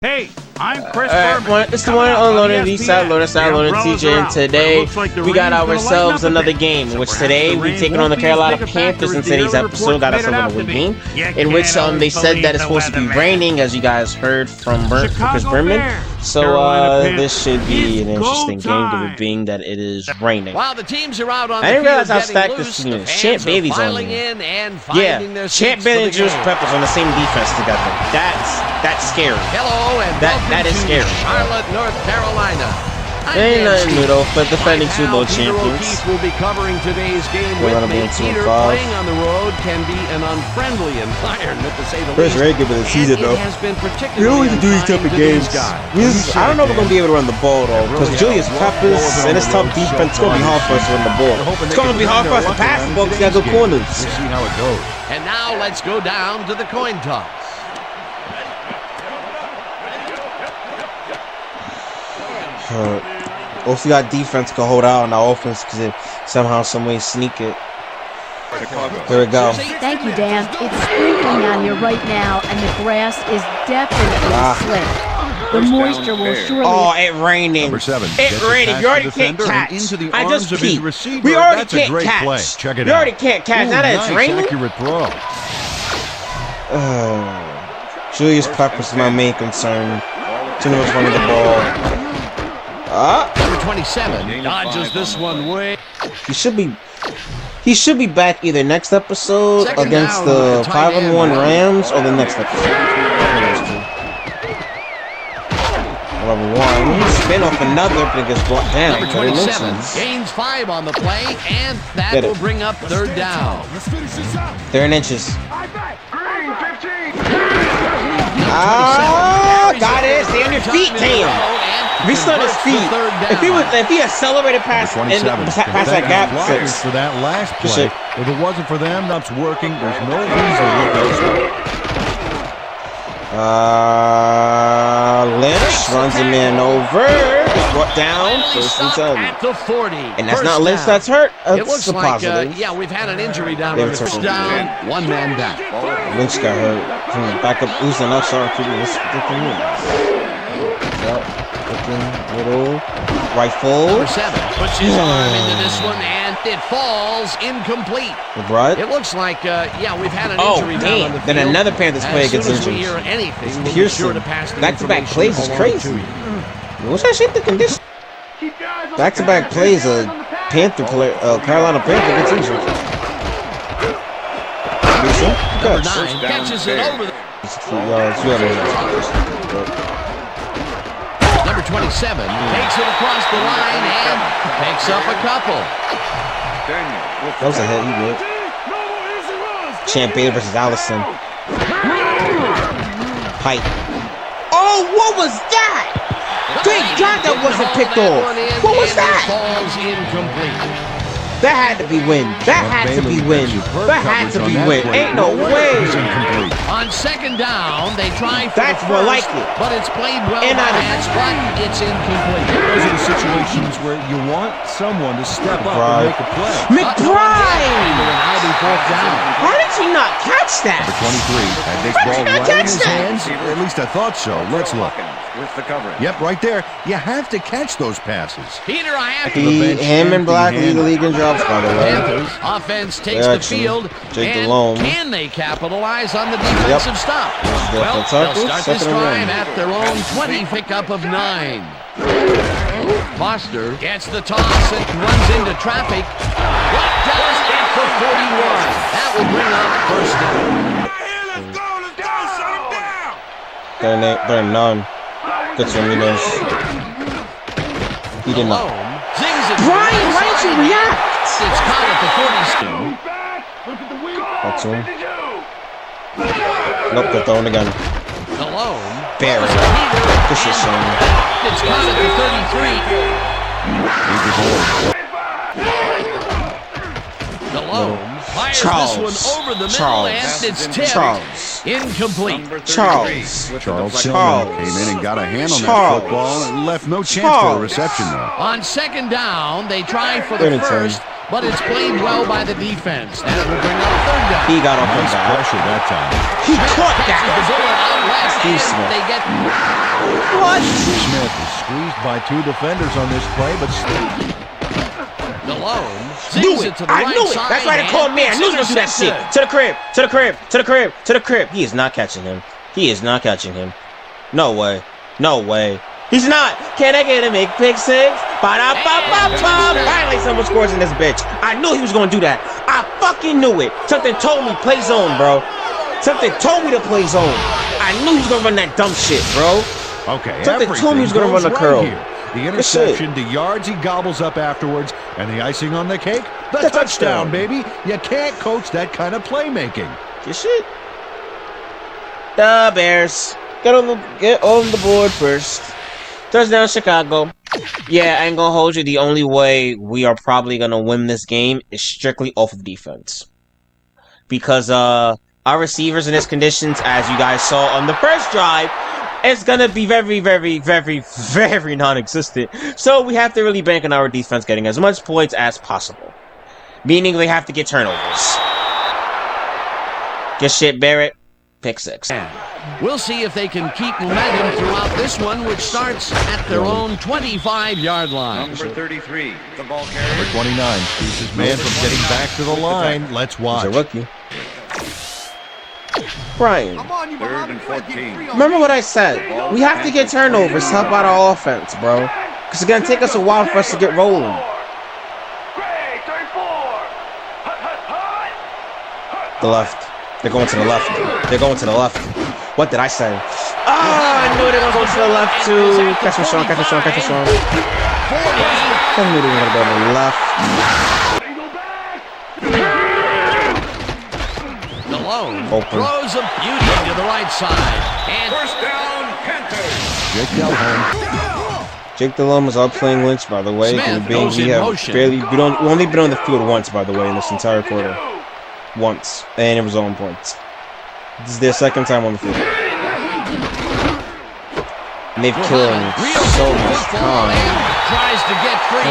Hey, I'm Chris Berman. It's the one unloaded, east side loader, side loader, TJ, and today we got ourselves another game, in which today we taking on the Carolina Panthers in today's episode. Got ourselves a win game, in which they said that it's supposed to be raining, as you guys heard from Chris Berman. So this should be an interesting game, being that it is raining. While the teams are out on I didn't realize how stacked this team is. Champ Bailey's on here. Yeah, Champ Bailey and Julius Peppers on the same defense together. That's scary. Hello and that is scary. Charlotte, North Carolina. Ain't nothing new though, but defending Super Bowl champions. Will be covering today's game with me. Peter, playing on the road can be an unfriendly environment to say the least. First very good for the season though. We don't need to do these type of games. I don't know if we're gonna be able to run the ball though, because Julius Peppers and his tough defense, it's gonna be hard for us to run the ball. It's gonna be hard for us to pass the ball because we got good corners. We'll see how it goes. And now let's go down to the coin toss. Hopefully our defense can hold out on our offense because somehow, some way sneak it. Here we go. Thank you, Dan. It's sprinkling on here right now, and the grass is definitely slick. The moisture will surely... Oh, it raining. Number 7. It raining. You already can't catch. I just peeked. We already can't catch. Check it out. You already can't catch. Now that it's raining. Accurate throw. Julius Peppers is my main concern. Too much running the ball. Number 27 dodges this one way. He should be back either next episode against the 5-1 Rams or the next episode. Number 1, spin off another, but it gets blocked down. Number 27 gains 5 on the play, and that will bring up third down. 3 inches. Got it. Stay on your feet, Tam. If he stood on his feet, if he accelerated past that gap, for that last play. If it wasn't for them, that's working. There's no reason to look elsewhere. Lynch runs a man over, brought down, first and 10. At the 40. And that's not Lynch that's hurt. It looks like, yeah, we've had an injury down on the first down. One man back. Lynch got hurt. Back up, losing up, sorry, this little rifle. Number 7 puts his arm into this one, and it falls incomplete. McBride. It looks like, yeah, we've had an injury down on the field. Then another Panthers player gets injured. Hear anything, we'll Pearson. Back-to-back plays is crazy. What's that shit? The condition. Back-to-back plays, a Panther player, Carolina Panther gets injured. Number 9 catches it over the... Number 27 takes it across the line and picks up a couple. That was a hit, he did. Champ Bailey versus Allison. Height. Oh, what was that? Thank God that wasn't picked off. What was that? Falls incomplete. That had to be win. That had to be win. That had to be win. Ain't no way. On second down, they try for That's the more first, like it. but it's played well by Hats, but it's incomplete. Those are the situations where you want someone to step up and make a play. McBride! How did he not catch that? Number 23 had this ball right in his hands. At least I thought so. Let's look. Yep, right there. You have to catch those passes. Peter, I have to Him and Black lead the league in drops, by the way. Panthers offense takes the field, and can they capitalize on the defensive stop? Well, they'll start this drive at their own 20 pickup of 9. Foster gets the toss and runs into traffic. What does it for 41? That will bring up first down. They're none. Good Ramirez. He did not. Brian, why didn't you react? It's caught at the 40. That's him. Nope, they're throwing again. Malone. Barry. This is shame. It's caught at the 33. Malone. Fires this one over the middle, and it's tipped. Incomplete. Charles came in and got a hand on that football and left no chance for a reception, though. On second down, they try for the first, but it's played well by the defense. That will bring up third down. He got off Nice pressure that time. He caught that. The bullet out west, Steve and Smith. they get... What? Smith is squeezed by 2 defenders on this play, but Malone Knew sings it. it to the I right knew it. side, That's why they and called me. I knew he was gonna do that shit. intercepted. To the crib. To the crib. To the crib. To the crib. He is not catching him. He is not catching him. No way. No way. He's not. Can I get a make pick six? Ba-da-ba-ba-ba. Finally, someone scores in this bitch. I knew he was gonna do that. I fucking knew it. Something told me play zone, bro. Something told me to play zone. I knew he was gonna run that dumb shit, bro. okay, Something told me he was gonna run the curl. Here. The interception, the yards he gobbles up afterwards, and the icing on the cake, the touchdown, baby. You can't coach that kind of playmaking. Good shit. The Bears. Get on the board first. Touchdown, Chicago. Yeah, I ain't gonna hold you. The only way we are probably gonna win this game is strictly off of defense. Because our receivers in this conditions, as you guys saw on the first drive, it's gonna be very, very, very, very non-existent. So we have to really bank on our defense getting as much points as possible. Meaning they have to get turnovers. Good shit, Barrett. Pick 6. We'll see if they can keep momentum throughout this one, which starts at their own 25-yard line. Number 33, the ball carrier. Number 29 keeps his man from getting back to the line. Let's watch. He's a rookie. Brian, 3rd and 14. remember what I said? We have to get turnovers to help out our offense, bro. Because it's going to take us a while for us to get rolling. The left. They're going to the left. They're going to the left. What did I say? I knew they were going to go to the left too. Catch me, Sean. Catch me, Sean. Catch me, Sean. I knew they were going to go to the left. Malone Open. throws a beauty to the right side. And First down, Cantor. Jake Delhomme. Jake Delhomme was out playing Lynch, by the way. Smith We goes in have motion. we've only been on the field once, by the way, in this entire quarter. Once. And it was on points. This is their second time on the field. And they've killed so much time. tries to get free.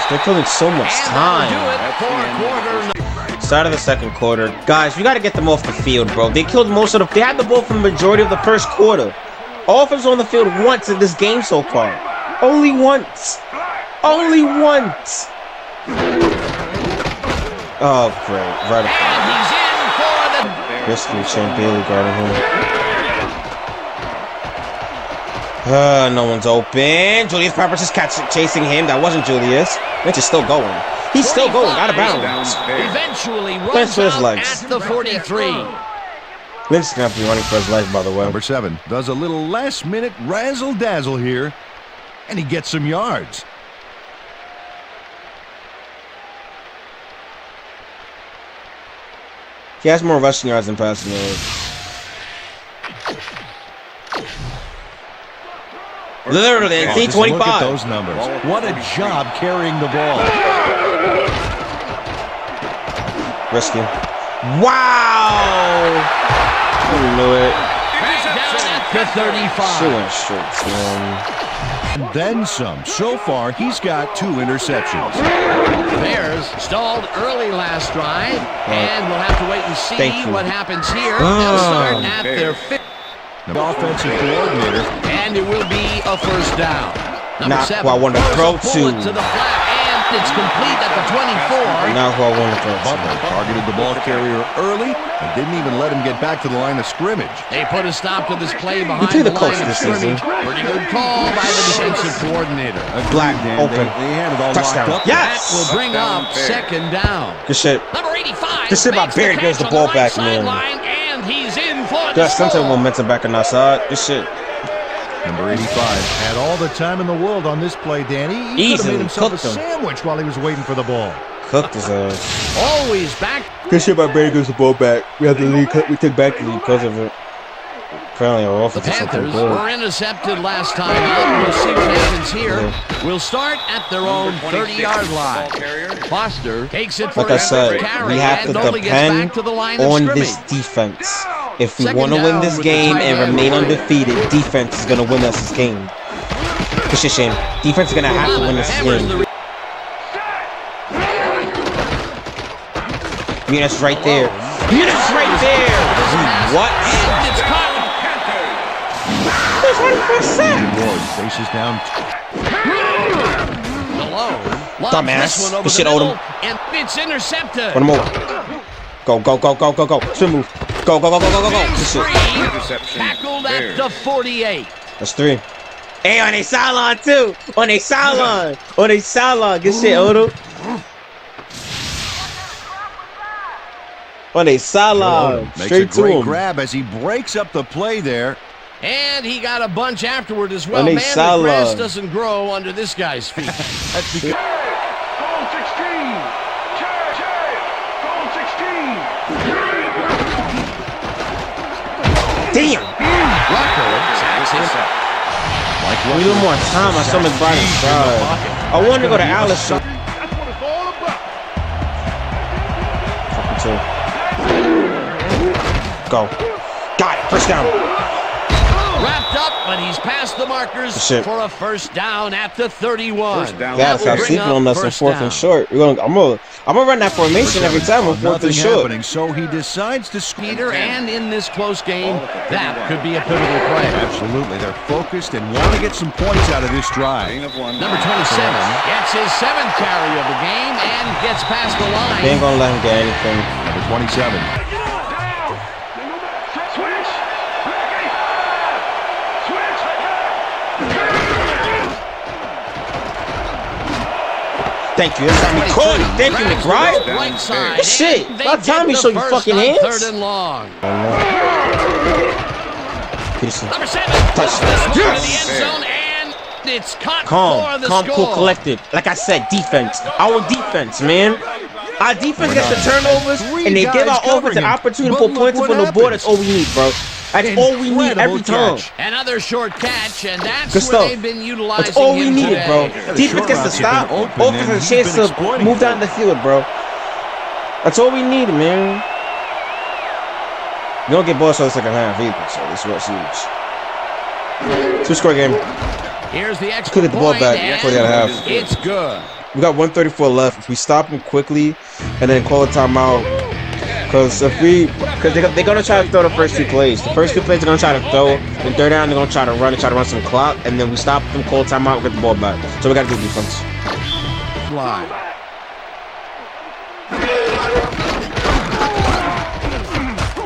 They're killing so much time. Start of the second quarter. Guys, we got to get them off the field, bro. They killed most of the... They had the ball for the majority of the first quarter. Offense on the field once in this game so far. Only once. Only once. Oh, great. Right up. And he's in for the... Risky Champ Bailey guarding him. No one's open. Julius Peppers is chasing him. That wasn't Julius. Lynch is still going. He's still going. Out of bounds. Eventually Lynch runs for his out legs. at the 43. Lynch is going to have to be running for his legs, by the way. Number 7 does a little last-minute razzle-dazzle here, and he gets some yards. He has more rushing yards than passing yards. Literally, Just T25. look at those numbers. What a job carrying the ball. Risky. Wow! I knew it. To 35. She went straight to him. Then some. So far, he's got 2 interceptions. The Bears stalled early last drive, and we'll have to wait and see what happens here. They'll start at their 5th. The offensive coordinator. And it will be a first down. Number Not 7 who I want to throw throws a bullet to. to the flat, and it's complete at the 24. Not who I want to throw Butler to. targeted the ball carrier early and didn't even let him get back to the line of scrimmage. They put a stop to this play behind Between the the line coaches of this season. scrimmage. Pretty good call by the defensive coordinator. Black, Dan, open. They had it all Touchdown. locked up. That Yes! will bring up second down. Good shit. Number 85. This shit about makes the Barry gives catch the on ball back, man. sideline, and he's in for the Got some type of score. momentum back on our side. Good shit. Number 85 had all the time in the world on this play, Danny. He could have Easily made himself a cooked him. sandwich while he was waiting for the ball. Cooked his ass. Always back. Good shit about Brady gives the ball back. We have the lead. We took back the lead because of it. Apparently our The offense is something Panthers good. were intercepted last time out. We'll see what happens here. We'll start at their own 30-yard line. Foster takes it for Like I a said, carry we have to and only gets depend back to the line of on scrimmage. this defense. If we Second want to win down this with the game tight and end remain line. undefeated, defense is going to win us this game. Good shit, Shane. Defense is going to have to win this Hammers game. the Munis right there. Munis right there. What? It's caught. There's 100%. Faces down. Dumbass. This shit owed him. And it's intercepted. One more. Go, go, go, go, go, go. Spin move. Go, go, go, go, go, go, go. This shit. Interception. Tackled at the 48. That's 3. Hey, on a sideline too. On a sideline. On a sideline. Good shit, Odo. On a sideline. Makes Straight a to great him. grab as he breaks up the play there. And he got a bunch afterward as well. On a Man, the grass sideline. doesn't grow under this guy's feet. That's because Goal 16. Goal 16. Damn. Rucker sacks him. A little more time. I saw Mcbride inside. I wanted to go to Alice. That's what it's all about. Go. Got it. First down. Wrapped up, but he's past the markers Shit. for a first down at the 31. First down. Yeah, stop sleeping on us on 4th and short. I'm gonna run that formation every time on 4th nothing and short. happening, so he decides to Peter, and in this close game, that could be a pivotal play. Absolutely, they're focused and want to get some points out of this drive. Gain of 1. Number 27 gets his 7th carry of the game and gets past the line. They ain't gonna let him get anything. Number 27. Switch. Switch. Thank you. That's Tommy Cody. Thank you, McBride. Right side. Shit. And they About time get you the show your first fucking on hands. 3rd and long. Peterson. Number 7 Touchdown. this one to the Yes. end zone, and it's caught Calm, for the calm, score. cool, collected. Like I said, defense. Our defense, man. Our defense gets the turnovers, and they give our offense an opportunity to put points up on the board. That's all we need, bro. That's all we need every time. Another short catch, and that's Good where stuff. they've been utilizing That's all we him needed, bro. today. Defense gets to stop. Offense has a chance to move down the field, bro. That's all we need, man. You don't get balls for the second half either, so this was huge. 2-score game. Here's the extra Could get the ball point, back and before the other half. it's good. We got 134 left. If we stop them quickly and then call a timeout, because they're gonna try to throw the first 2 plays. The first 2 plays they're gonna try to throw. Then 3rd down they're gonna try to run some clock, and then we stop them, call a timeout, get the ball back. So we gotta do defense. Line.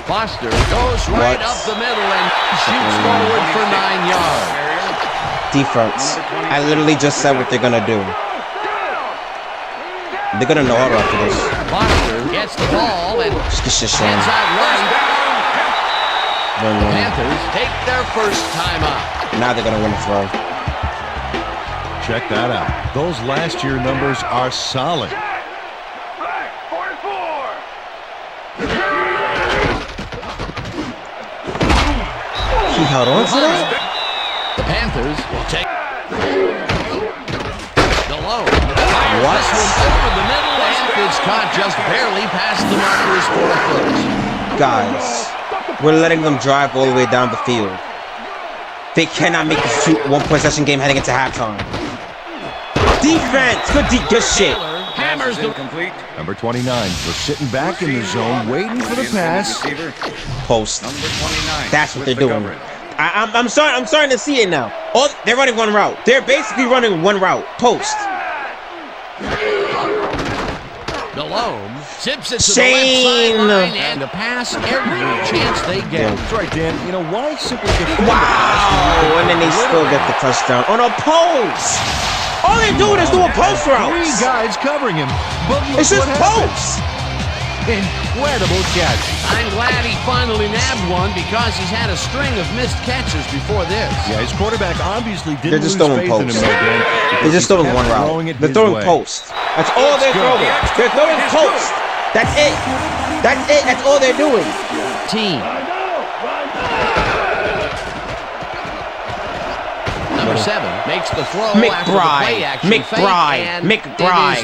Foster goes right up the middle and shoots forward for 9 yards. Defense. I literally just said what they're gonna do. They're gonna know how after this. Foster gets the ball and Just get shit shown. hands out right. The Run. Panthers take their first time out. Now they're gonna win the throw. Check that out. Those last year numbers are solid. He held on to that? The Panthers will take the low. What? This one over the middle, and it's caught just barely past the markers for a first. Guys, we're letting them drive all the way down the field. They cannot make this 1 possession game heading into halftime. Defense! Good shit. Hammers the Incomplete. Number 29. We're sitting back in the zone, waiting for the pass. Receiver. Post. Number 29. That's what with they're the doing. coverage. I'm starting to see it now. They're running one route. They're basically running one route. Post. Delhomme zips it to Shane. the left sideline and a pass every chance they get. That's right, Dan. You know, why simply defend Wow. And then they still get the touchdown on a post. All they're doing is doing post 3 routes. guys covering him. But look It's just what happened. posts. Incredible catch. I'm glad he finally nabbed one because he's had a string of missed catches before this. Yeah, his quarterback obviously They're didn't just lose throwing faith in him, posts. though, Dan. They're just throwing one route. They're throwing post. That's all they're throwing. They're throwing post. That's it. That's it. That's all they're doing. Team. Number 7 makes the throw after the play McBride. action fake, and it is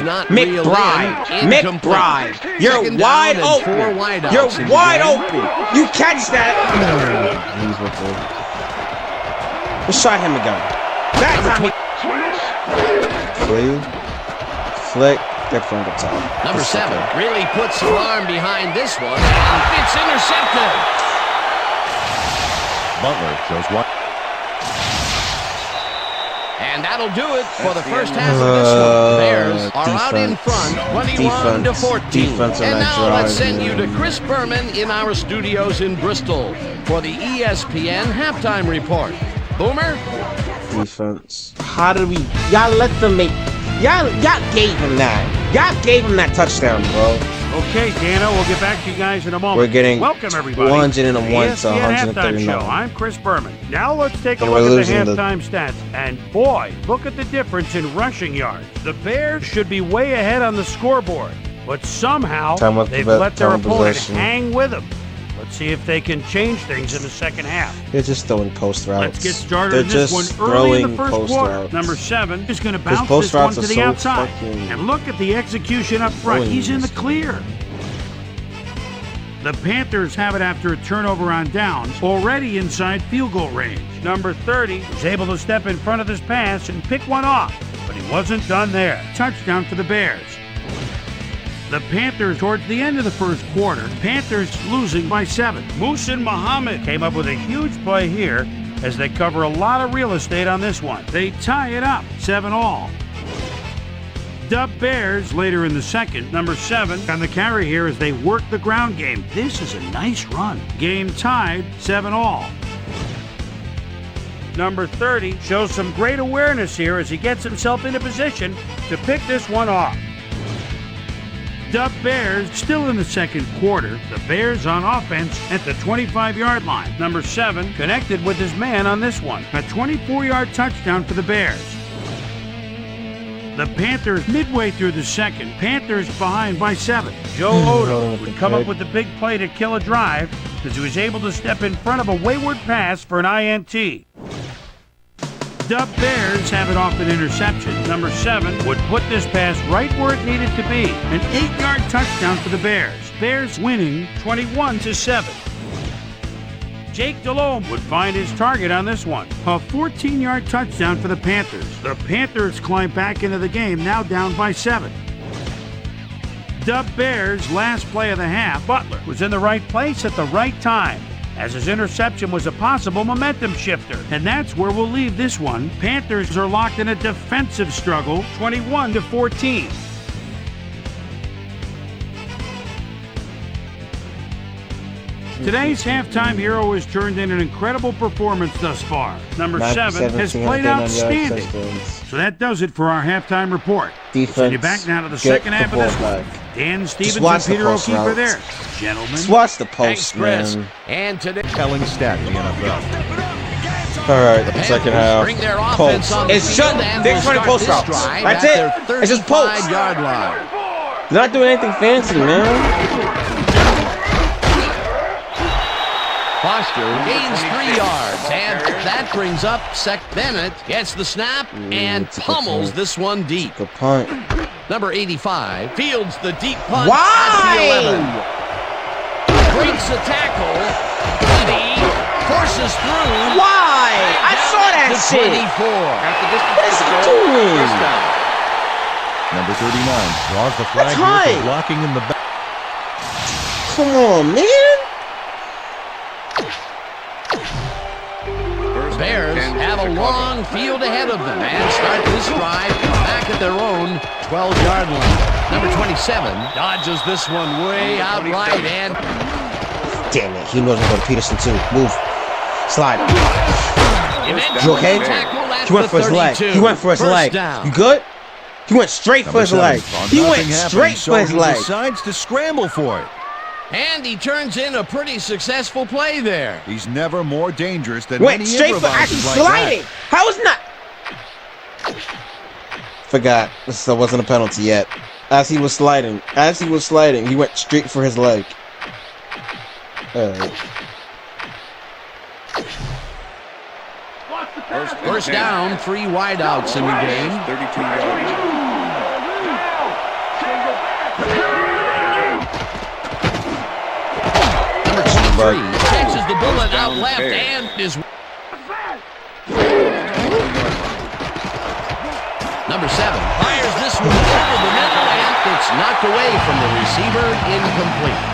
not reeled in. Incomplete. McBride. You're Second wide down and 4 open. wideouts You're in the wide game. open. You catch that. Let's try him again. That time he flick. They're from the top. Number 7 really puts some arm behind this one. It's intercepted. Butler shows what. And that'll do it for the first half of this one. The Bears are out in front, 21-14. And now let's send you to Chris Berman in our studios in Bristol for the ESPN halftime report. Boomer? Defense. How did we... Y'all let them make... Y'all gave him that. Y'all gave him that touchdown, bro. Okay, Dano, we'll get back to you guys in a moment. We're getting welcome everybody. 101 to ESPN 139. Show. I'm Chris Berman. Now let's take a look at the halftime stats. And boy, look at the difference in rushing yards. The Bears should be way ahead on the scoreboard, but somehow they've let their opponent hang with them. Let's see if they can change things in the second half. They're just throwing post routes. Let's get started in this one early in the first quarter. Routes. Number 7 is going to bounce this one to the outside. And look at the execution up front. He's in the clear. The Panthers have it after a turnover on downs, already inside field goal range. Number 30 was able to step in front of this pass and pick one off, but he wasn't done there. Touchdown for the Bears. The Panthers towards the end of the first quarter. Panthers losing by 7. Muhsin Muhammad came up with a huge play here as they cover a lot of real estate on this one. They tie it up, 7-all. Dub Bears later in the second. Number 7 on the carry here as they work the ground game. This is a nice run. Game tied, 7-all. Number 30 shows some great awareness here as he gets himself into position to pick this one off. Dub Bears still in the second quarter. The Bears on offense at the 25-yard line. Number 7 connected with his man on this one. A 24-yard touchdown for the Bears. The Panthers midway through the second. Panthers behind by 7. Joe Odo would come up with the big play to kill a drive as he was able to step in front of a wayward pass for an INT. Dub Bears have it off an interception. Number 7 would put this pass right where it needed to be. An 8-yard touchdown for the Bears. Bears winning 21-7. Jake Delhomme would find his target on this one. A 14-yard touchdown for the Panthers. The Panthers climb back into the game, now down by 7. Dub Bears' last play of the half. Butler was in the right place at the right time, as his interception was a possible momentum shifter. And that's where we'll leave this one. Panthers are locked in a defensive struggle, 21-14. Today's halftime hero has turned in an incredible performance thus far. Number 7 has played outstanding. So that does it for our halftime report. Defense. Send you back now to the second half of this one. Dan Stevens and Peter O'Keefe there. Gentlemen. Just watch the post, man. And today, Telling stat in the NFL. All right, the second half. bring their Post. offense on the It's field just and they're will running start post this routes. drive That's at it. their It's just post. 35-yard line. They're not doing anything fancy, man. Foster gains 3 yards, and that brings up Bennett, gets the snap, and pummels this one deep. Good punt. Number 85 fields the deep punt Why? at the 11. Breaks the tackle. He forces through. Why? I saw that to shit. 24. What is he doing? Number 39 draws the flag That's here right. for blocking in the back. Come on, man. Bears have a long field ahead of them and start this drive back at their own 12-yard line. Number 27 dodges this one way out right and... Damn it, he knows I'm going to Peterson too. Move. Slide. You okay? He went for his leg. He went for his leg. You good? He went straight for his leg. He went straight for his leg. Decides to scramble for it. And he turns in a pretty successful play there. He's never more dangerous than Went when he straight for actually improvises like sliding. How is not? Forgot. This wasn't a penalty yet. As he was sliding, he went straight for his leg. Alright. First down, 3 wideouts in the game. 32 yards. Catches the bullet out left and is... Number 7 fires this one over the middle and It's knocked away from the receiver, incomplete.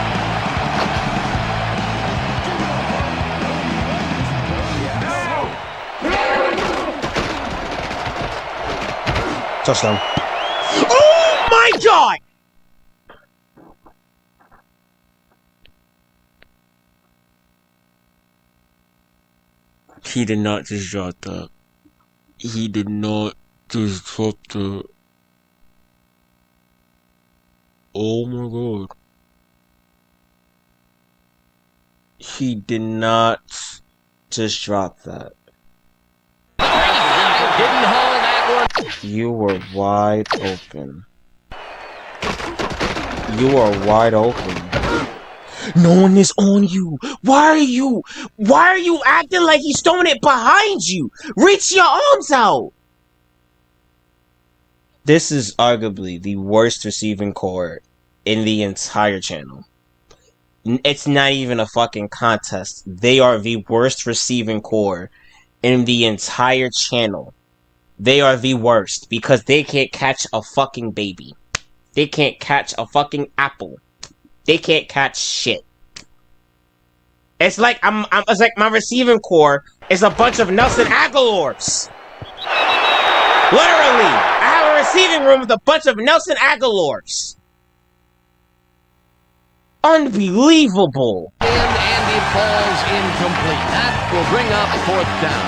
Touchdown. Oh my God! He did not just drop that. He did not just drop that. Oh my God. He did not just drop that. Didn't hold that one. You were wide open. You are wide open. No one is on you. Why are you acting like he's throwing it behind you? Reach your arms out. This is arguably the worst receiving core in the entire channel. It's not even a fucking contest. They are the worst receiving core in the entire channel. They are the worst because they can't catch a fucking baby. They can't catch a fucking apple. They can't catch shit. It's like it's like my receiving core is a bunch of Nelson Aguilars. Literally, I have a receiving room with a bunch of Nelson Aguilars. Unbelievable. And it falls incomplete. That will bring up 4th down.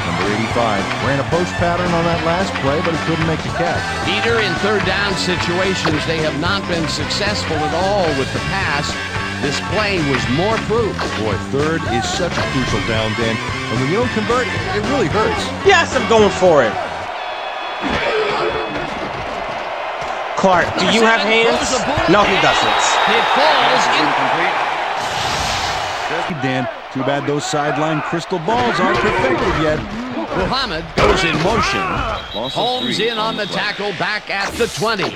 Number 85 ran a post pattern on that last play, but he couldn't make the catch. Peter, in 3rd down situations, they have not been successful at all with the pass. This play was more proof. Boy, 3rd is such a crucial down, Dan. And when you don't convert, it really hurts. Yes, I'm going for it. Clark, do you have hands? No, he doesn't. It falls incomplete. Dan, too bad those sideline crystal balls aren't perfected yet. Muhammad goes in motion. Holmes in on the tackle, back at the 20.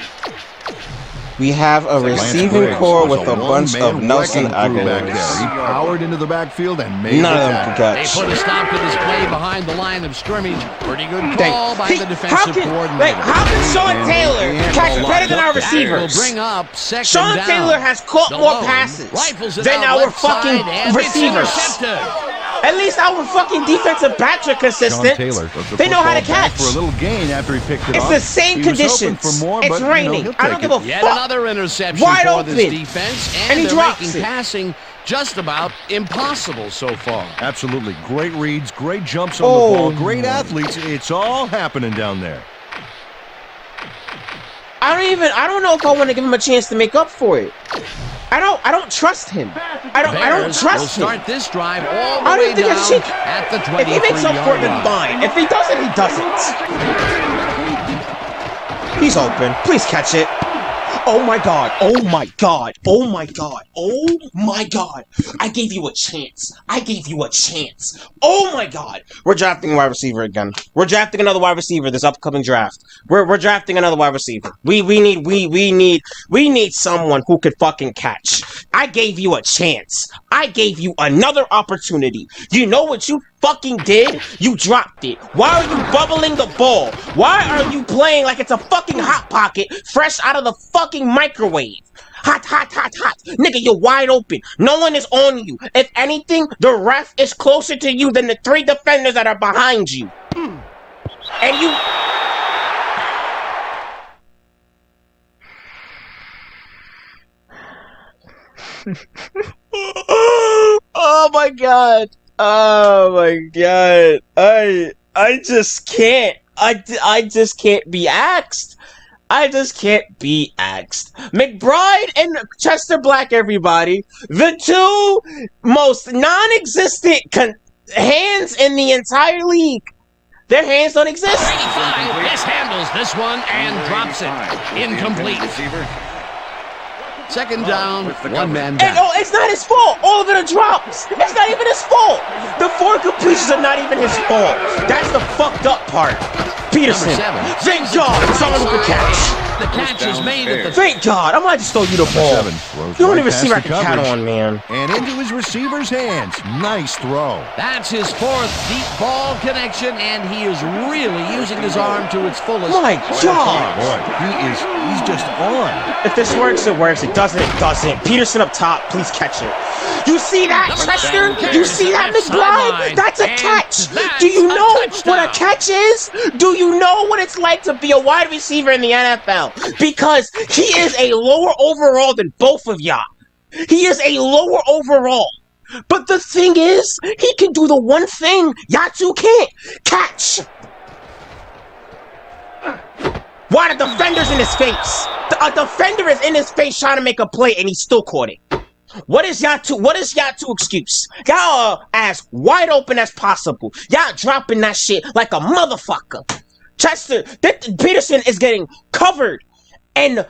We have a receiving core with a bunch of Nelson Aguilars. He powered into the backfield and made None the of them tackle. can They catch. put a stop to this play behind the line of scrimmage. Pretty good call by the defensive coordinator. How can Sean Taylor catch better than our Will receivers? bring up 2nd Sean down. Taylor has caught more DeLone passes rifles it than out our left side, fucking and it's receivers. intercepted. At least our fucking defensive backs are consistent. They know how to catch. For a little gain after he picked it It's off. the same He was hoping conditions. for more, It's but, raining. he'll I don't take give a it. Yet fuck. another interception Wide for open. this defense, And he they're drops making it. passing just about impossible so far. Absolutely. Great reads, great jumps on Oh. the ball, great athletes. It's all happening down there. I don't know if I want to give him a chance to make up for it. I don't trust him. I don't Bears trust will start him. this drive all the I don't way think down I should. at the If he makes up for it, 23-yard then line. fine. If he doesn't, he doesn't. He's open. Please catch it. Oh my God. Oh my God. Oh my God. Oh my God. I gave you a chance. I gave you a chance. Oh my God. We're drafting a wide receiver again. We're drafting another wide receiver this upcoming draft. We're drafting another wide receiver. We need someone who could fucking catch. I gave you a chance. I gave you another opportunity. You know what you fucking did? You dropped it. Why are you bubbling the ball? Why are you playing like it's a fucking Hot Pocket fresh out of the fucking microwave? Hot, hot, hot, hot. Nigga, you're wide open. No one is on you. If anything, the ref is closer to you than the 3 defenders that are behind you. And you... Oh my God. Oh my God. I just can't. I just can't be asked. I just can't be asked. McBride and Chester Black, everybody. The 2 most non-existent hands in the entire league. Their hands don't exist. 85 mishandles this one and drops it. Incomplete. Receiver. 2nd down, one man And down. oh, it's not his fault. All of it are drops. It's not even his fault. The 4 completions are not even his fault. That's the fucked up apart. Peterson. Thank God, someone who can catch. The catch is made at the... Thank God, I might just throw you the ball. The only receiver I can count on, man. And into his receiver's hands. Nice throw. That's his fourth deep ball connection, and he is really using his arm to its fullest. My God. Boy, he's just on. If this works, it works. It doesn't, it doesn't. Peterson up top, please catch it. You see that, Chester? You see that, Mcbride? That's a catch. Do you know what a catch is? Do you know what it's like to be a wide receiver in the NFL? Because he is a lower overall than both of y'all. He is a lower overall. But the thing is, he can do the one thing y'all two can't. Catch. Why the defender's in his face? A defender is in his face trying to make a play and he still caught it. What is y'all two excuse? Y'all are as wide open as possible. Y'all dropping that shit like a motherfucker. Chester, Peterson is getting covered and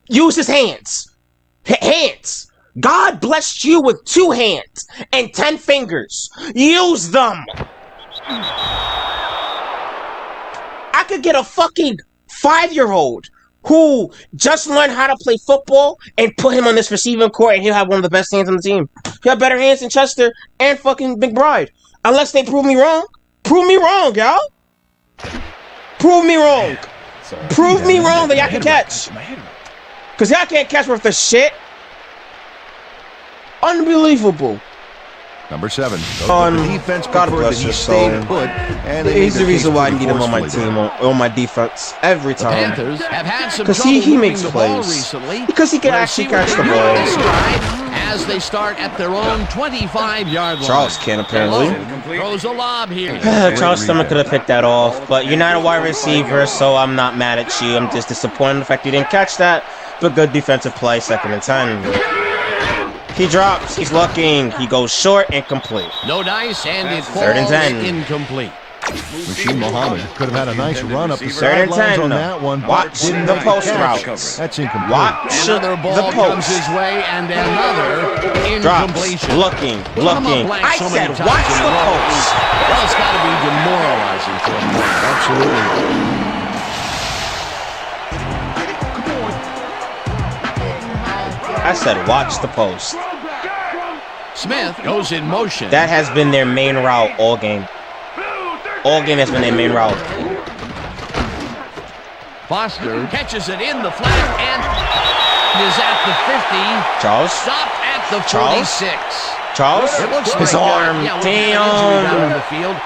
use his hands. Hands. God blessed you with 2 hands and 10 fingers. Use them. I could get a fucking 5-year-old who just learned how to play football and put him on this receiving court and he'll have one of the best hands on the team. He'll have better hands than Chester and fucking Mcbride. Unless they prove me wrong. Prove me wrong, y'all. Prove me wrong. Prove me wrong that y'all can catch. Because y'all can't catch worth the shit. Unbelievable. Number 7. God God bless your soul. He's the reason why I need him on my team, on my defense, every time. Panthers have had some Because trouble he makes moving the ball plays. recently. Because he can actually catch the ball. As they start at their own 25-yard line. Charles can apparently. Throws a lob here. Charles Stomach could have picked that off, but you're not a wide receiver, so I'm not mad at you. I'm just disappointed in the fact you didn't catch that. But good defensive play, 2nd and 10. He drops, he's looking, he goes short, incomplete. No dice, and it 3rd and 10. Incomplete. Rasheed Muhammad could have had a nice run up the 3rd and 10. on that one. Watch the post routes. That's incomplete. Watch Another ball the comes post. his way, and another Drops, incompletion. looking. I said watch the post. Well, it's got to be demoralizing for him. Absolutely. I said watch the post. Smith goes in motion. That has been their main route all game. All game has been their main route. Foster catches it in the flat and is at the 50. Charles. Stopped at the 46. Charles. His arm. Down Damn. the field.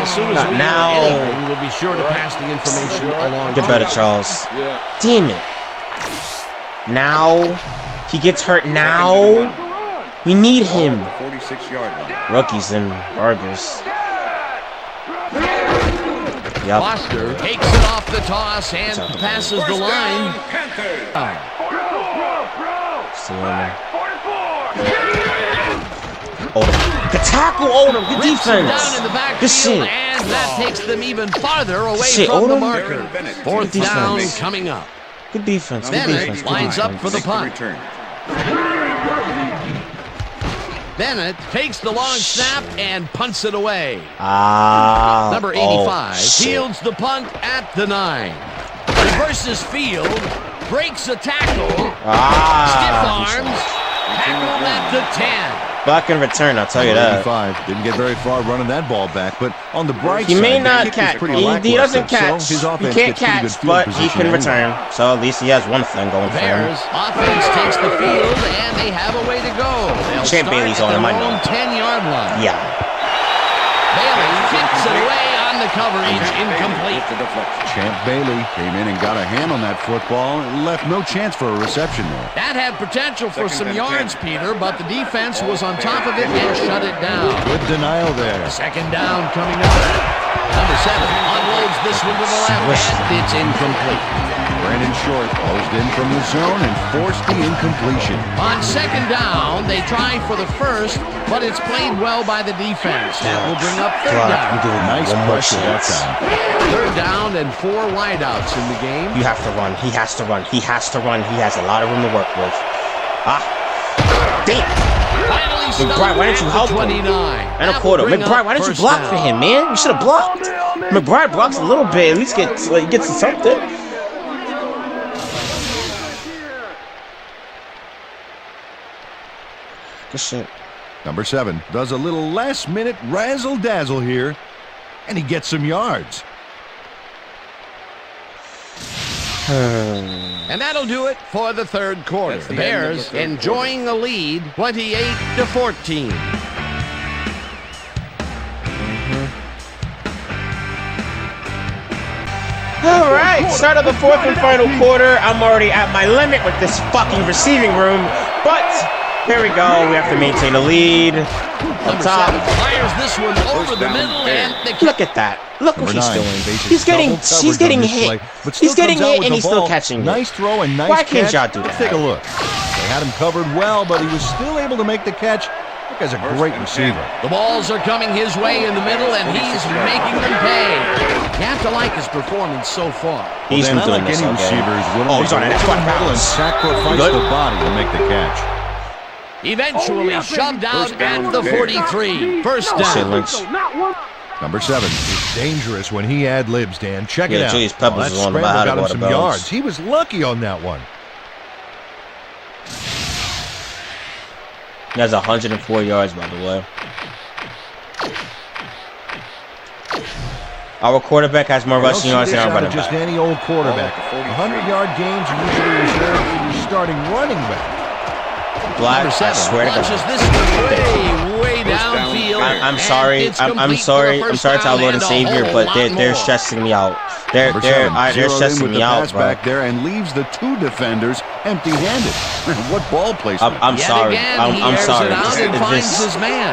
As soon as we now. know anything, we'll be sure to pass the information along. Get better, Charles. Damn it. Now. He gets hurt now. We need him. 46-yard line. Rookies and Argus. Yep. Foster takes it off the toss and passes the line. Odom. The tackle, Odom. Good defense. Down in the backfield, Good shit. and that takes them even farther away Shit, from the Odom. marker. 4th down coming up. Good defense. Good Bennett defense. Good lines up defense. for the punt. Return. Bennett takes the long snap and punts it away. Number 85 fields the punt at the 9. Reverses field, breaks a tackle, stiff arms, tackled at the 10. Back in return, I'll tell you that. 85 didn't get very far running that ball back, but on the bright He side, may the not kick is catch. pretty He lackluster, doesn't catch. so his He offense can't gets pretty good catch, field but he position can anyway. return. So at least he has one thing going for him. Bears offense takes the field, and they have a way to go. They'll Champ start Bailey's at on him, I their know. own 10-yard line. Yeah. Bailey kicks it away on the coverage, incomplete. Champ Bailey came in and got a hand on that football and left no chance for a reception there. That had potential for some yards, Peter, but the defense was on top of it and shut it down. Good denial there. 2nd down coming up. Number 7 unloads this one to the left, and it's incomplete. Brandon Short closed in from the zone and forced the incompletion. On 2nd down, they try for the first, but it's played well by the defense. That will bring up 3rd down. Nice pressure that time. 3rd down and 4 wideouts in the game. You have to run. He has to run. He has to run. He has a lot of room to work with. Damn. McBride, why didn't you help him? 29. And a quarter. McBride, why didn't you block for him, man? You should have blocked. McBride blocks a little bit. At least gets something. Good shit. Number 7 does a little last-minute razzle-dazzle here, and he gets some yards. And that'll do it for the third quarter. The Bears enjoying the lead, 28-14. All right, start of the fourth and final quarter. I'm already at my limit with this fucking receiving room, but here we go. We have to maintain a lead. Up top. Fires this one over the middle, and look at that. Look what he's doing. He's getting hit. He's getting hit, and he's still catching it. Nice throw and nice Why can't catch. y'all do Let's that? take a look. They had him covered well, but he was still able to make the catch. That guy's a great receiver. the balls are coming his way in the middle, and he's making them pay. You have to like his performance so far. He's Well, doing like this any receivers, Oh, he's on it. That's what and sacrifice the body to make the catch. Eventually shoved out at the 43. First down. Number 7 is dangerous when he ad-libs, Dan. Check it out. Julius Peppers that is on the scramble bottom got him of the some bounce. yards. He was lucky on that one. He has 104 yards, by the way. Our quarterback has more rushing yards than our running Just back. any old quarterback. 100-yard games are usually reserved for your starting running back. Black, I swear to Launches God. this one way downfield. I'm sorry. I'm sorry to our Lord and Savior, but they're stressing me out. They're stressing me out, bro. Back there and leaves the 2 defenders empty-handed. What ball placement! I'm sorry. I'm sorry.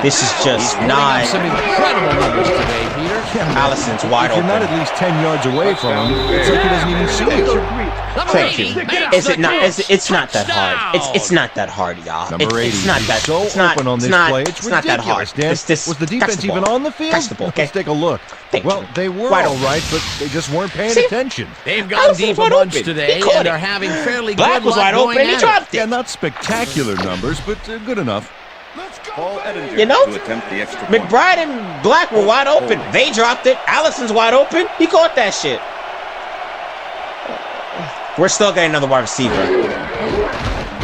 This is just not. Some incredible numbers today, Peter. Allison's wide If you're not open. at least 10 yards away from him, it's like he doesn't even see it. Thank you. Is it not? It's not that hard. It's not that hard, y'all. Number 80. It's not that. So It's not. open on It's this not. play. It's not that hard. Dan. This Was the catch defense the ball. even on the field? Catch the ball, okay? Let's take a look. Thank Well, you. they were Wide all open. right, but they just weren't paying See? attention. They've gone Allison's deep a wide bunch open. today, He caught and it. they're having fairly Black good was luck wide going open. He at dropped Yeah, it. not spectacular numbers, but good enough. You know, McBride and Black were wide open. They dropped it. Allison's wide open. He caught that shit. We're still getting another wide receiver.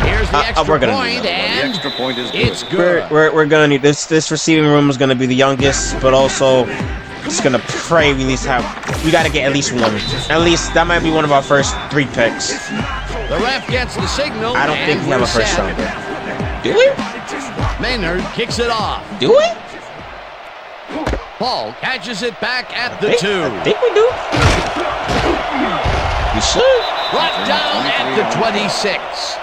Here's the extra we're gonna point, need that. and The extra point is it's good. good. We're gonna need this. This receiving room is gonna be the youngest, but also just gonna pray we at least have. We gotta get at least one. At least that might be one of our first 3 picks. The ref gets the signal. I don't think we have a first round. rounder. Do we? Maynard kicks it off. Do we? Paul catches it back at the I 2. think we do. We should. Brought down at the 26.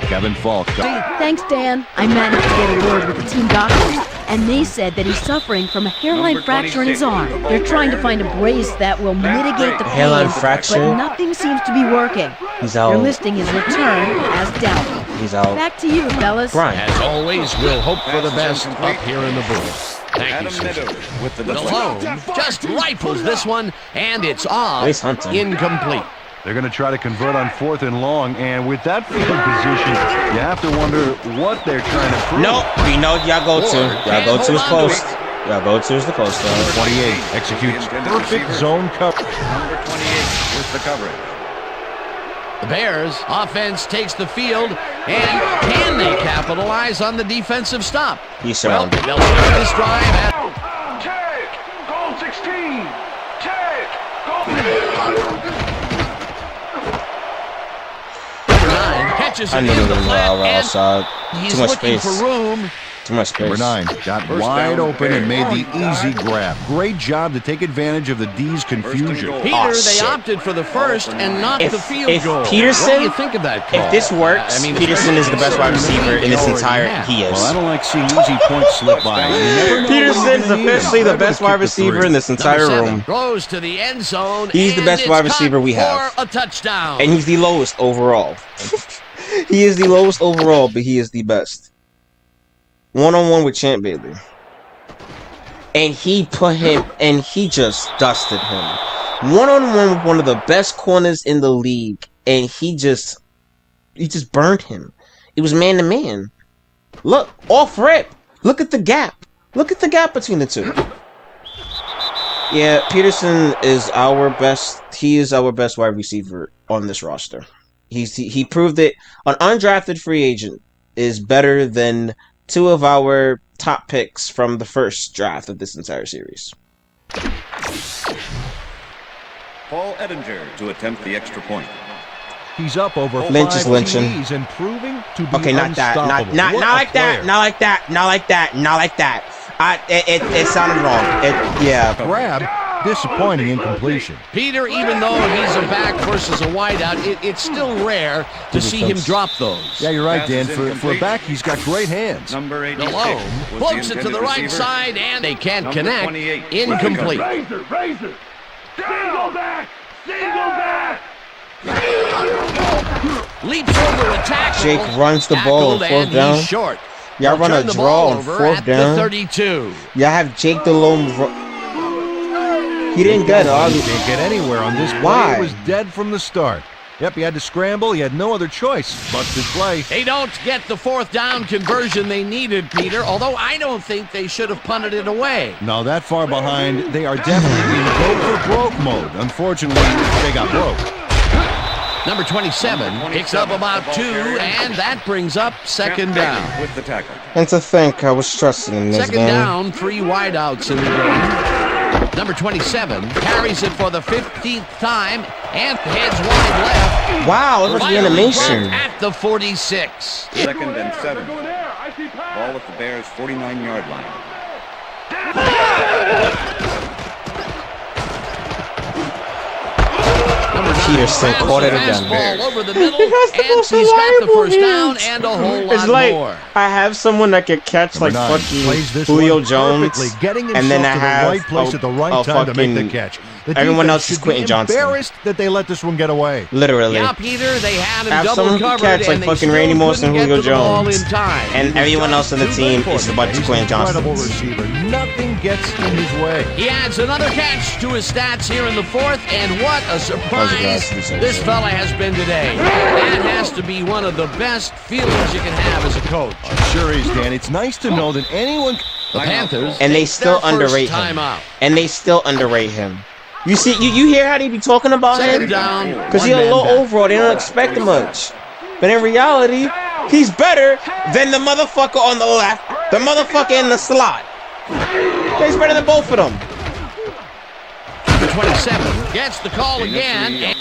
Kevin Falk. Thanks, Dan. I managed to get a word with the team doctors, and they said that he's suffering from a hairline fracture in his arm. They're trying to find a brace that will mitigate the pain, Hairline fracture? but nothing seems to be working. He's They're out. listing his return as doubtful. He's out. Back to you, fellas. Brian. As always, we'll hope for the best up here in the booth. Thank you, Susan. with the Malone just rifles this one, and it's off. Nice hunting. Incomplete. They're going to try to convert on 4th and long, and with that field position, you have to wonder what they're trying to prove. Nope. We know y'all go to. Y'all go to his post. Y'all go to his the post. 28 executes perfect zone cover. Number 28 with the coverage. The Bears offense takes the field, and can they capitalize on the defensive stop? He's surrounded. They'll start this drive at Take! Goal 16! Take! number 9. Catches I it knew in they the were flat, outside. and he's Too much looking space. for room. Too much space. Number 9 got First wide down, open and made the Bears. easy grab. Great job to take advantage of the D's confusion. goal. Peter, Oh, they shit. opted for the first and not If- the field if goal. Peterson- what do you think of that call? If this works, I mean, Peterson is the best wide receiver in this He entire. already He is. Well, I don't like seeing easy points slip by. You never know when you're Peterson's gonna need them. officially the Better best kick wide the receiver 3. in this entire Number 7 room. throws to the end zone. He's the and best it's wide receiver we caught have. for a touchdown. And he's the lowest overall. He is the lowest overall, but he is the best. 1-on-1 with Champ Bailey. And he put him, and he just dusted him. 1-on-1 with one of the best corners in the league, and he just burned him. He was man to man. Look, off rip. Look at the gap. Look at the gap between the two. Yeah, Peterson is our best. He is our best wide receiver on this roster. He proved it. An undrafted free agent is better than 2 of our top picks from the first draft of this entire series. Paul Edinger to attempt the extra point. He's up over Lynch is 5 lynching. TDs and proving to be Okay, not that. Not unstoppable. What like a that. player. Not like that. Not like that. Not like that. It sounded wrong. Yeah. Grab, disappointing incompletion. Peter, even though he's a back versus a wideout, it's still rare to see him drop those. Yeah, you're right, Dan. Pass is For a incomplete. back, he's got great hands. Number 86 Malone was floats the it to the intended right receiver. side, and they can't Number connect. 28 was the Incomplete. cover. Razor. Single back. Leaps over a tackle. Jake runs the ball on Tackled, 4th and down. he's short. Y'all They'll run a turn the draw ball on over 4th at down. the 32. Y'all have Jake Delhomme. He didn't get it. He Obviously. can't get anywhere on this play. Why? He was dead from the start. Yep, he had to scramble. He had no other choice. Busted play. They don't get the 4th down conversion they needed, Peter, although I don't think they should have punted it away. Now that far behind, they are definitely in go-for-broke mode. Unfortunately, they got broke. Number 27 picks up about 2, and that brings up 2nd down. With the tackle. And to think, I was trusting in this 2nd game. down, 3 wideouts in the game. Number 27 carries it for the 15th time and heads wide left. Wow, look at the Finally animation. dropped at the 46. 2nd and 7. Ball at the Bears' 49-yard line. Peterson caught it again. Fastball over the middle, has the and most he's got the reliable 1st down hands. and a whole It's lot like more. I have someone that can catch like Number 9 fucking plays this Julio one Jones, perfectly, getting himself and then I to have the right place at the right time to make the catch. The everyone defense else is should Quentin be Johnson. embarrassed that they let this one get away. Literally. Yeah, Peter, they had him Have double someone who covered, catch like and they fucking still Randy Moss and couldn't Julio get to the ball Jones. in time. And everyone else on the team is a bunch of He's Quentin an incredible Johnsons. receiver. Nothing gets in his way. He adds another catch to his stats here in the 4th, and what a surprise That was this fella has been today. That has to be one of the best feelings you can have as a coach. Sure is, Dan. It's nice to know that anyone... The Panthers And they take still their first underrate him. timeout. And they still underrate him. You see, you hear how they be talking about 2nd him? down, Because he's a one low man back. overall. They don't expect much. But in reality, he's better than the motherfucker on the left, the motherfucker in the slot. He's better than both of them. Number 27 gets the call again. And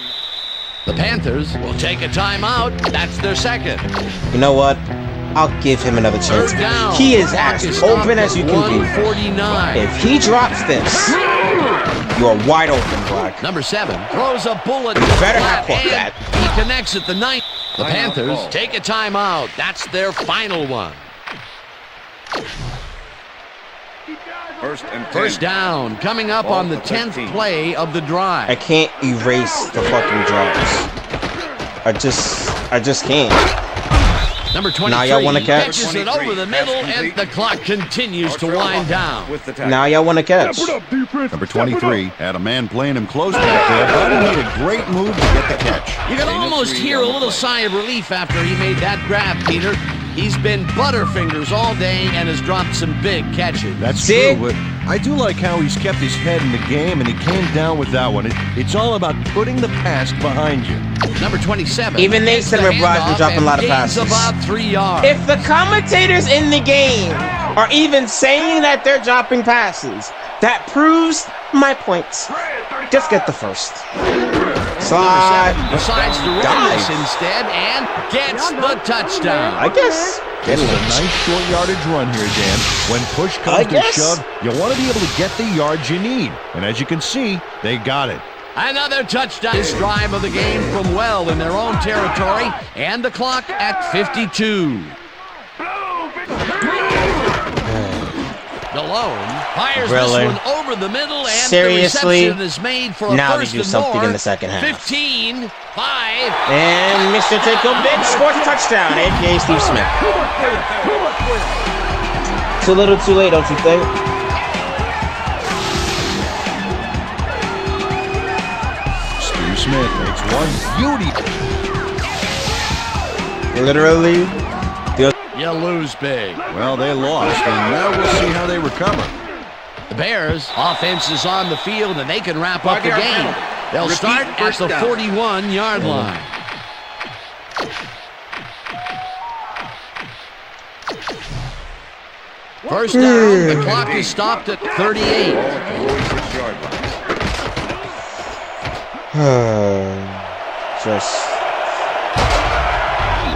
the Panthers will take a timeout. That's their 2nd. You know what? I'll give him another chance. 3rd down. He is Clock as stopped open as you at can be. 149. If he drops this, you are wide open, Black. Number 7 throws a bullet. You to the better flat, have caught and that. He connects at the 9th. The Timeout Panthers call. take a timeout. That's their final one. 1st and 10. 1st down, coming up Ball on the for 10th 13. play of the I drive. can't erase the fucking drops. I just can't. Number 23 Now y'all wanna catch? catches it over the middle, and the clock continues to wind down. With the tackle. Now y'all want to catch. Number 23 had a man playing him close back there, but he made a great move to get the catch. You can almost hear a little sigh of relief after he made that grab, Peter. He's been butterfingers all day and has dropped some big catches. That's See? true, but I do like how he's kept his head in the game, and he came down with that one. It's all about putting the past behind you. Number 27. Even they gets said the Mcbride's been handoff dropping a lot of and gains passes. about 3 yards. If the commentators in the game are even saying that they're dropping passes, that proves my points. Just get the first. Slide. Decides to run Dive. this instead and gets the touchdown. I guess. This is a nice short yardage run here, Dan. When push I comes to guess. shove, you want to be able to get the yards you need. And as you can see, they got it. Another touchdown. This drive of the game from well in their own territory, and the clock at 52. Malone fires Really? this one over the middle, and Seriously? the reception is made for a Now they first do and something more. in the second half. 15, 5. And Mr. Take-A-Big scores a touchdown, a.k.a. Steve Smith. Too little, too late, don't you think? Steve Smith makes one beauty. Literally, You lose big. Well, they lost, and now we'll see how they recover. The Bears offense is on the field, and they can wrap up the game. They'll start at the 41-yard line. First down, the clock is stopped at 38. Just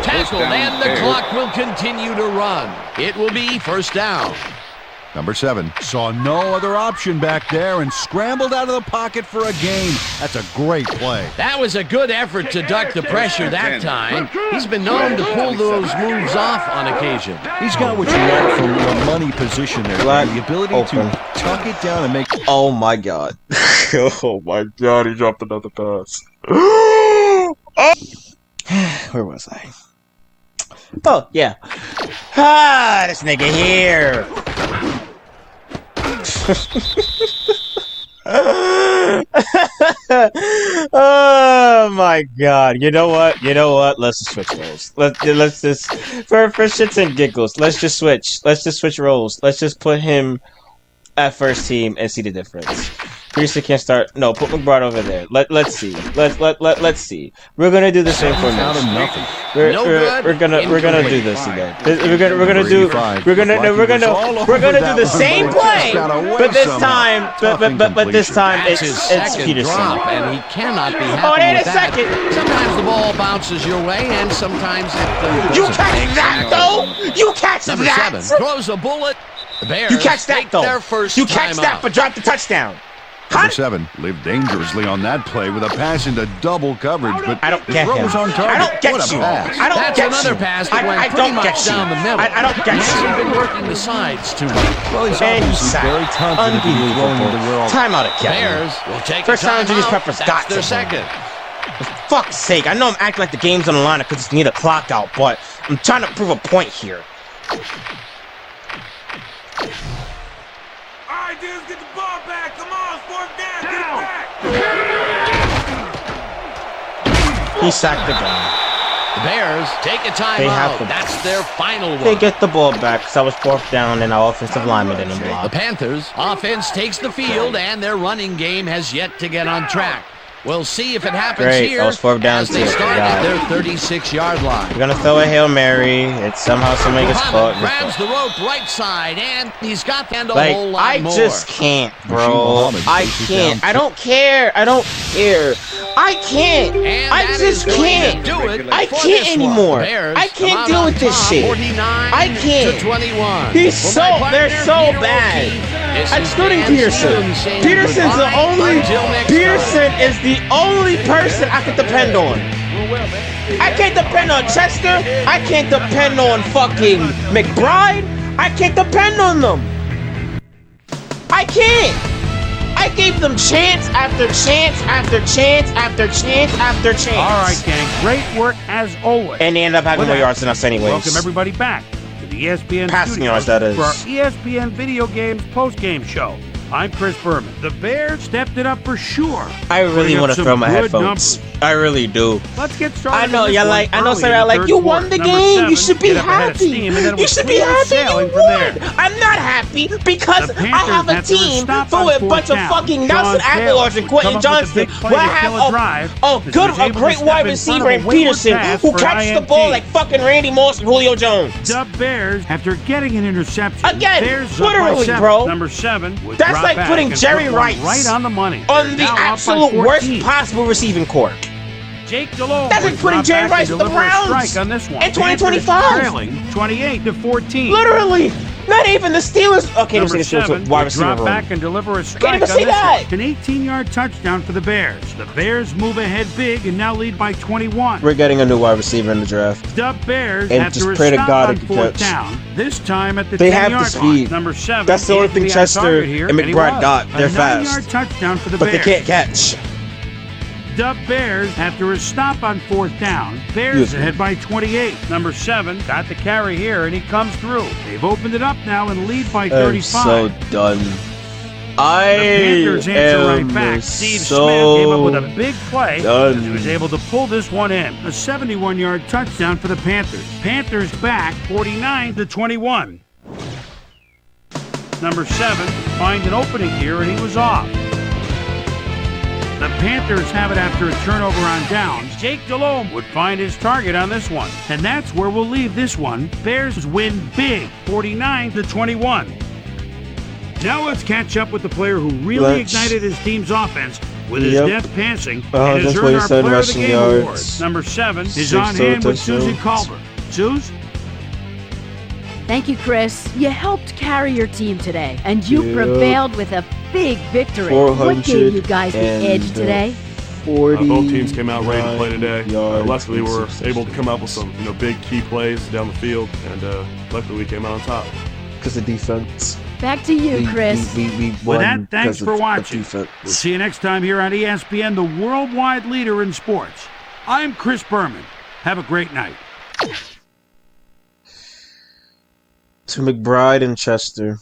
tackled, and the clock will continue to run. It will be first down. Number 7 saw no other option back there and scrambled out of the pocket for a gain. That's a great play. That was a good effort to duck the pressure that time. He's been known to pull those moves off on occasion. He's got what you want from the money position there. The ability to tuck it down and make... Oh, my God. Oh, my God. He dropped another pass. Where was I? Oh, yeah. Ah, this nigga here. Oh my God! You know what? Let's just switch roles. Let's just for shits and giggles. Let's just switch roles. Let's just put him at first team and see the difference. Pearson can't start. No, put McBride over there. Let's see. Let's see. We're gonna do the same formation. We're gonna do this again. We're gonna do the same play, but this time it's Peterson. And he cannot be happy with that. Sometimes the ball bounces your way, and sometimes it you catch that though. You catch Number that. 7 throws a bullet. The Bears You catch that though. their first You catch that, timeout. but drop the touchdown. Number 7 lived dangerously on that play with a pass into double coverage, but I don't his get throw him. was on target. I don't get What a you. pass. I don't That's get another you. pass that went I pretty don't much get you. down the middle. I don't get He you. hasn't been working the sides too much. Well, he's And obviously very confident in throwing unbelievable. the world. Timeout it, The Kevin. Bears will take First a time Julius timeout. Peppers That's got their to second. For fuck's sake, I know I'm acting like the game's on the line because I need a clock out, but I'm trying to prove a point here. Alright, dudes, get the ball back. Come on, fourth down. Get it back. He sacked the guy. The Bears take a timeout. That's their final one. They get the ball back because I was fourth down and our offensive lineman didn't The block. Panthers offense takes the field, and their running game has yet to get on track. We'll see if it happens Great, here that was fourth down as they too. start Yeah. at their 36-yard line. We're gonna throw a Hail Mary. It's somehow somebody gets caught. Grabs the rope right side, and he's got to handle a Like, whole lot I more. just can't, bro. I can't. I don't care. I don't care. I can't. And I that just is going can't. to do it I for can't this anymore. one. Bears I come can't out deal on with this top, shit. 49 I can't. to 21. He's For so my partner, they're so Peter bad. O'Keefe, this is Excluding Dan Peterson. Stevens saying Peterson's the goodbye only. until next Peterson time. is the only person I can depend on. I can't depend on Chester. I can't depend on fucking McBride. I can't depend on them. I can't. I gave them chance after chance after chance after chance after chance. All right, gang. Great work as always. And they end up having more yards than us anyways. Welcome everybody back to the ESPN Passing studios yards, that is. for our ESPN Video Games post-game show. I'm Chris Berman. The Bears stepped it up for sure. I really Putting up want to some throw my good headphones. numbers. I really do. Let's get started. I know, on this y'all one like. I know, early sir. in I the like. third You quarter. won the Number game. 7, You should be get up ahead of happy. steam, and then it You was should be smooth happy. sailing You from won. there. I'm not happy because The I Panthers have a had to team stop full on of a fourth bunch of down. fucking Sean Nelson Taylor Aguilars and would Quentin come up with a Johnston. big play Where I to kill a have drive, a as he good, was a able to great step wide in front receiver of a in wayward Peterson pass who for catches the INT. ball like fucking Randy Moss and Julio Jones. The Bears, after getting an interception, Again, Bears up by literally, 7. bro. Number 7 would That's drop like back putting and Jerry put one Rice right on the money. On They're the now up by absolute worst 14. possible receiving court. Jake DeLore That's would like putting drop Jerry back Rice and with the deliver a Browns strike on this one. in 2025. Panthers trailing 28-14. Literally. Not even the Steelers. Okay, let me Number see the Steelers 7 with wide would receiver drop room. back and deliver a strike Can't even on see this that. one. An 18-yard touchdown for the Bears. The Bears move ahead big and now lead by 21. We're getting a new wide receiver in the draft. The Bears And after just a pray to stop God on it can fourth catch. down. This time at the They have the 10-yard speed. line. Number 7. That's the only thing Anthony on Chester target here, and he McBride was. got. They're A 9-yard fast. touchdown for the But they Bears. can't catch. The Bears, after a stop on fourth down, Bears ahead by 28. Number 7 got the carry here, and he comes through. They've opened it up now and lead by 35. I'm so done. Panthers answer right back. Steve Smith came up with a big play. He was able to pull this one in. A 71-yard touchdown for the Panthers. Panthers back 49-21. Number 7 finds an opening here, and he was off. The Panthers have it after a turnover on downs. Jake Delhomme would find his target on this one. And that's where we'll leave this one. Bears win big, 49-21. Now let's catch up with the player who really ignited his team's offense with his deft passing and has earned our Player of the Game award. Number 7 is on hand with Susie Culver. Suze? Thank you, Chris. You helped carry your team today, and you prevailed with a big victory. What gave you guys the edge today? Both teams came out ready to play today. Luckily, we were able to come up with some big key plays down the field, and luckily we came out on top. Because of defense. Back to you, Chris. We with that, thanks for watching. We'll see you next time here on ESPN, the worldwide leader in sports. I'm Chris Berman. Have a great night. To McBride and Chester,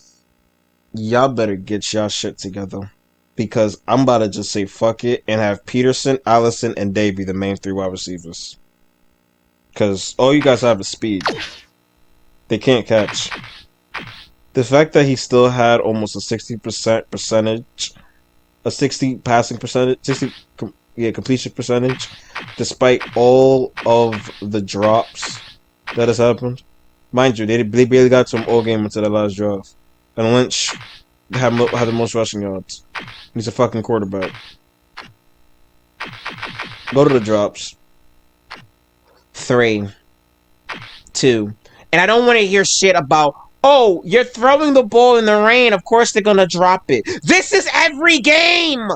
y'all better get y'all shit together. Because I'm about to just say fuck it and have Peterson, Allison, and Day be the main 3 wide receivers. Because all you guys have is speed. They can't catch. The fact that he still had almost a 60% percentage, a 60 passing percentage, 60 completion percentage, despite all of the drops that has happened. Mind you, they barely got to him all game until the last drive. And Lynch had the most rushing yards. He's a fucking quarterback. Go to the drops. 3, 2, and I don't want to hear shit about, oh, you're throwing the ball in the rain. Of course they're going to drop it. This is every game.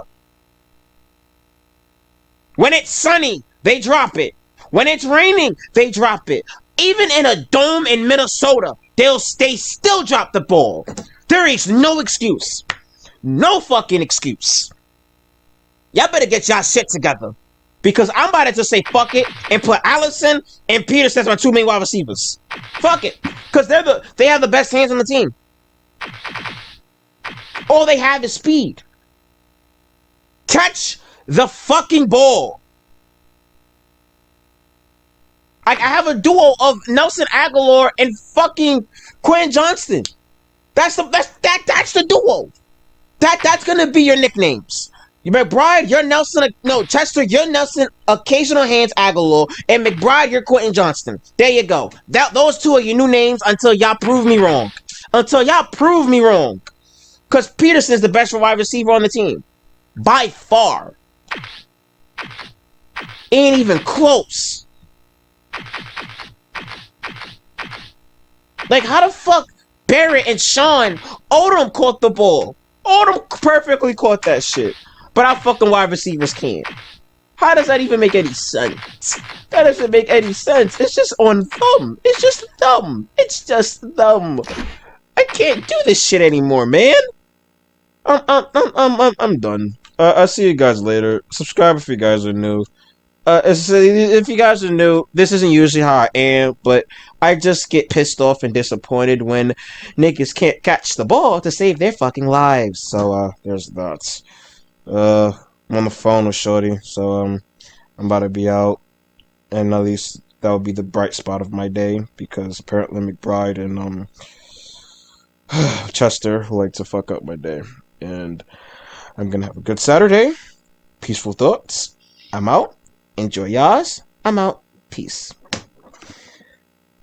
When it's sunny, they drop it. When it's raining, they drop it. Even in a dome in Minnesota, they still drop the ball. There is no excuse. No fucking excuse. Y'all better get y'all shit together. Because I'm about to just say fuck it and put Allison and Peterson as my 2 main wide receivers. Fuck it. Because they have the best hands on the team. All they have is speed. Catch the fucking ball. I have a duo of Nelson Aguilar and fucking Quinn Johnston. That's the duo. That's gonna be your nicknames. You McBride, you're Nelson. No, Chester, you're Nelson. Occasional Hands Aguilar, and McBride, you're Quentin Johnston. There you go. Those 2 are your new names until y'all prove me wrong. Because Peterson's the best wide receiver on the team, by far. Ain't even close. Like, how the fuck Barrett and Sean Odom caught the ball? Odom perfectly caught that shit. But our fucking wide receivers can't. How does that even make any sense? That doesn't make any sense. It's just on thumb. It's just thumb. I can't do this shit anymore, man. I'm done. I'll see you guys later. Subscribe if you guys are new. If you guys are new, this isn't usually how I am, but I just get pissed off and disappointed when niggas can't catch the ball to save their fucking lives. So, there's that. I'm on the phone with Shorty, so, I'm about to be out, and at least that will be the bright spot of my day, because apparently McBride and, Chester like to fuck up my day, and I'm gonna have a good Saturday. Peaceful thoughts. I'm out. Enjoy yours. I'm out. Peace.